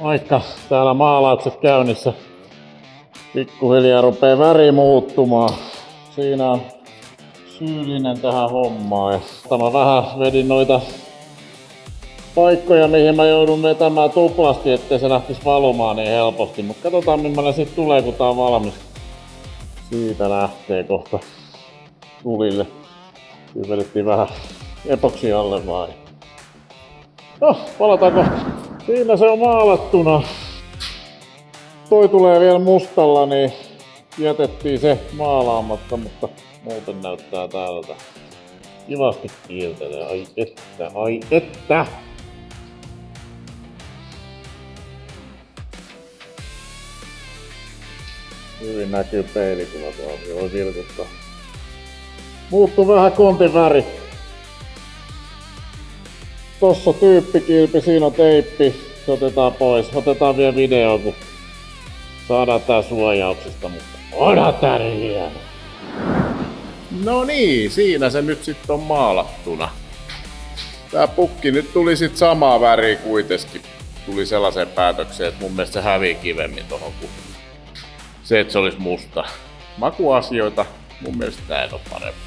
Vaikka täällä maalaukset käynnissä pikkuhiljaa rupee väri muuttumaan. Siinä on syyllinen tähän hommaan. Ja mä vähän vedin noita paikkoja, mihin mä joudun vetämään tuplasti, ettei se lähtisi valumaan niin helposti. Mutta katsotaan millainen sit tulee, kun tää on valmis. Siitä lähtee kohta tulille. Siinä vedettiin vähän epoksi alle vai. No, palataanko? Siinä se on maalattuna. Toi tulee vielä mustalla, niin jätettiin se maalaamatta, mutta muuten näyttää täältä. Kivasti kiiltelee. Ai että, ai että! Hyvin näkyy peilikuva tuolla, voi vilkuttaa. Muuttuu vähän kontin väri. Tossa tyyppikilpi, siinä on teippi. Se otetaan pois. Otetaan vielä video, kun saadaan tää suojauksista, mutta onhan tää niin hieno. No niin, siinä se nyt sitten on maalattuna. Tää pukki nyt tuli sit samaa väriä kuitenkin. Tuli sellaiseen päätökseen, että mun mielestä se hävii kivemmin tohon kuin se, että se olisi musta. Makuasioita, mun mielestä tää ei oo parempi.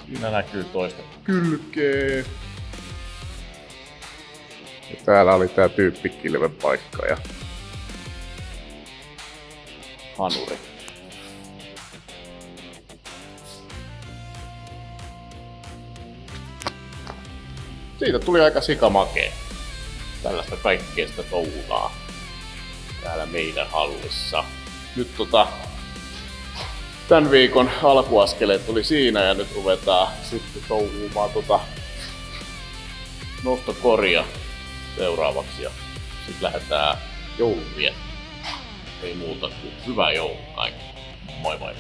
Siinä näkyy toista kylkeä. Ja täällä oli tää tyyppikilven paikka ja hanuri. Siitä tuli aika sikamakee. Tällaista kaikkea sitä touhunaa täällä meidän hallissa. Nyt tän viikon alkuaskeleet tuli siinä ja nyt ruvetaan sitten touhumaan nostokoria seuraavaksi ja sit lähdetään joulun viettämään. Ei muuta kuin hyvää joulua kaikille. Moi moi!